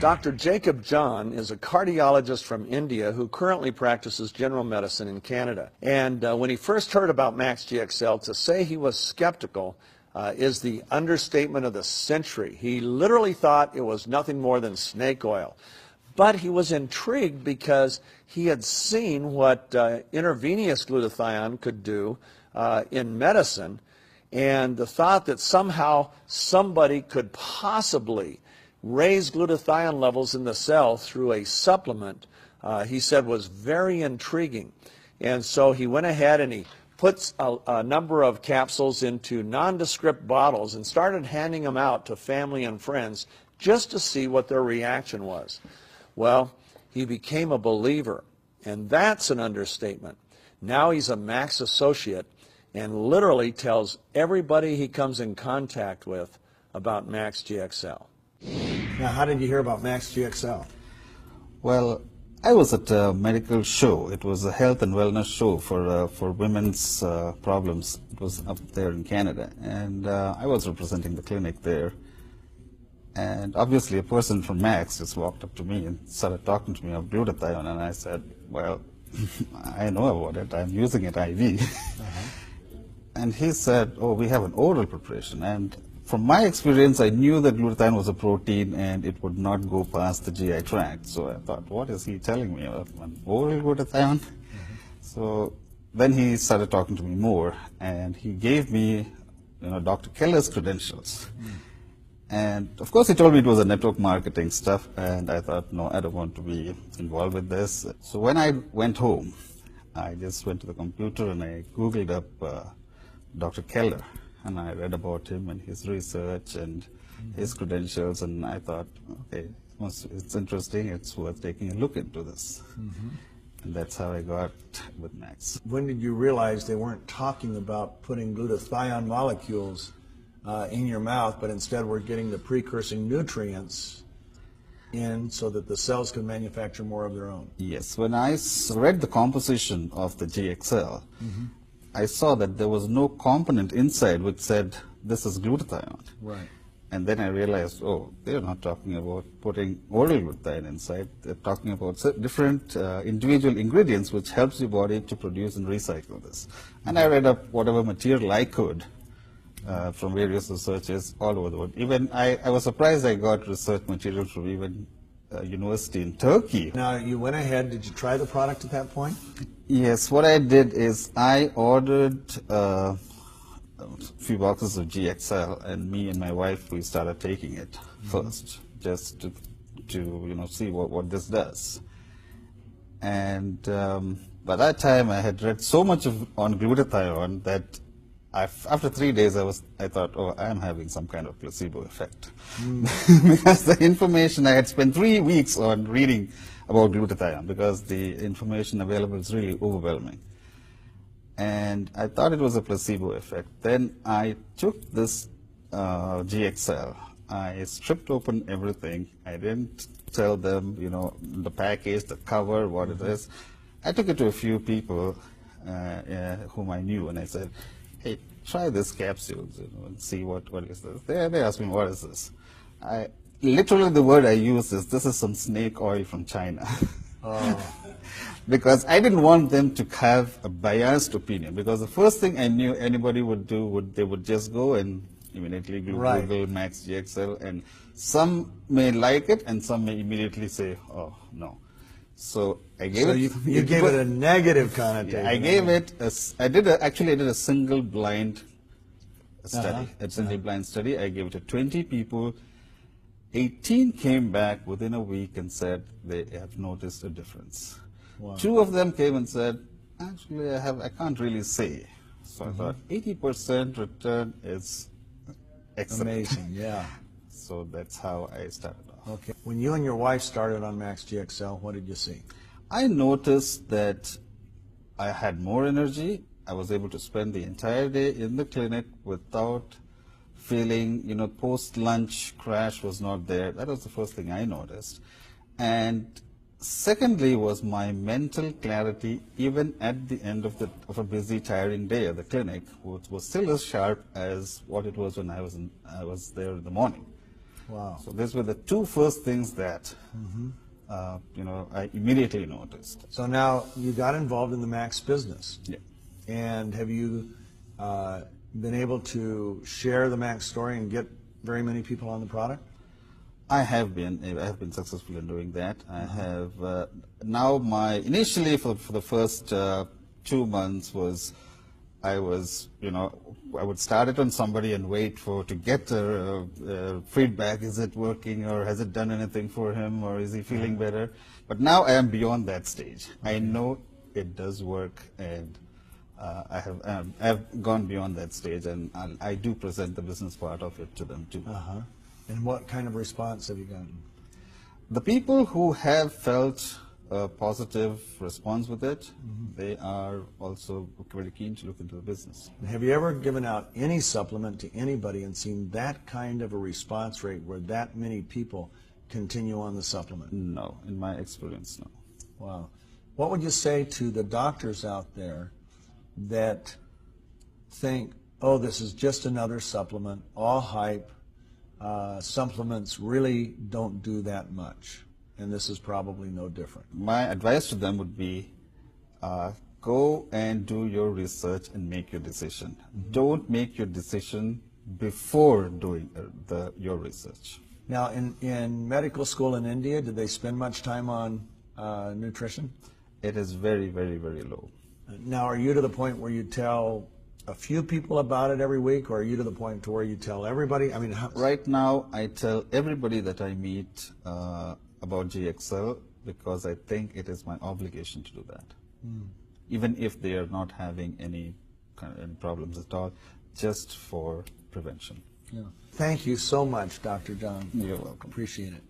Dr. Jacob John is a cardiologist from India who currently practices general medicine in Canada. And when he first heard about Max GXL, to say he was skeptical is the understatement of the century. He literally thought it was nothing more than snake oil. But he was intrigued because he had seen what intravenous glutathione could do in medicine, and the thought that somehow somebody could possibly raise glutathione levels in the cell through a supplement, he said was very intriguing. And so he went ahead and he put a number of capsules into nondescript bottles and started handing them out to family and friends just to see what their reaction was. Well, he became a believer, and that's an understatement. Now he's a Max associate and literally tells everybody he comes in contact with about Max GXL. Now, how did you hear about Max GXL? Well, I was at a medical show. It was a health and wellness show for women's problems. It was up there in Canada, and I was representing the clinic there. And obviously, a person from Max just walked up to me and started talking to me of glutathione, and I said, well, I know about it. I'm using it IV. And he said, oh, we have an oral preparation. And from my experience, I knew that glutathione was a protein and it would not go past the GI tract. So I thought, what is he telling me about an oral glutathione? So then he started talking to me more, and he gave me, Dr. Keller's credentials. And of course, he told me it was a network marketing stuff, and I thought, no, I don't want to be involved with this. So when I went home, I just went to the computer and I Googled up Dr. Keller, and I read about him and his research and his credentials, and I thought, okay, it's interesting, it's worth taking a look into this. And that's how I got with Max. When did you realize they weren't talking about putting glutathione molecules in your mouth, but instead we're getting the precursing nutrients in so that the cells can manufacture more of their own? Yes, when I read the composition of the GXL, I saw that there was no component inside which said this is glutathione. Right. And then I realized, oh, they're not talking about putting oral glutathione inside. They're talking about different individual ingredients which helps your body to produce and recycle this. And I read up whatever material I could from various researchers all over the world. Even I was surprised I got research material from even university in Turkey. Now, you went ahead, did you try the product at that point? Yes, what I did is I ordered a few boxes of GXL, and me and my wife, we started taking it first, just to see what this does. And by that time, I had read so much on glutathione that after 3 days, I thought, oh, I'm having some kind of placebo effect. Because the information, I had spent 3 weeks on reading about glutathione because the information available is really overwhelming. And I thought it was a placebo effect. Then I took this GXL. I stripped open everything. I didn't tell them, the package, the cover, what it is. I took it to a few people whom I knew, and I said, hey, try this capsule, and see what is this. They asked me, what is this? Literally the word I used is, this is some snake oil from China. Oh. Because I didn't want them to have a biased opinion, because the first thing I knew anybody would do, they would just go and immediately Google Max GXL, and some may like it and some may immediately say, oh, no. So I gave it. You gave it a negative connotation. Yeah, I gave it. I did a single blind study. A single blind study. I gave it to 20 people. 18 came back within a week and said they have noticed a difference. Wow. 2 of them came and said, actually, I can't really say. So I thought 80% return is excellent. Amazing, yeah. So that's how I started off. Okay. When you and your wife started on Max GXL, what did you see? I noticed that I had more energy. I was able to spend the entire day in the clinic without feeling, post-lunch crash was not there. That was the first thing I noticed. And secondly was my mental clarity, even at the end of a busy, tiring day at the clinic, which was still as sharp as what it was when I was there in the morning. Wow. So these were the two first things that, I immediately noticed. So now you got involved in the Max business. Yeah. And have you been able to share the Max story and get very many people on the product? I have been successful in doing that. I have now initially for the first 2 months I would start it on somebody and wait to get feedback. Is it working, or has it done anything for him, or is he feeling better? But now I am beyond that stage. I know it does work, and I have gone beyond that stage, and I do present the business part of it to them too. And what kind of response have you gotten? The people who have felt a positive response with it, they are also very keen to look into the business. Have you ever given out any supplement to anybody and seen that kind of a response rate where that many people continue on the supplement? No, in my experience, no. Wow. What would you say to the doctors out there that think, oh, this is just another supplement, all hype, supplements really don't do that much, and this is probably no different? My advice to them would be, go and do your research and make your decision. Don't make your decision before doing your research. Now, in medical school in India, did they spend much time on nutrition? It is very, very, very low. Now, are you to the point where you tell a few people about it every week, or are you to the point to where you tell everybody? I mean, Right now, I tell everybody that I meet about GXL because I think it is my obligation to do that. Even if they are not having any problems at all, just for prevention. Thank you so much, Dr. John. You're welcome. Appreciate it.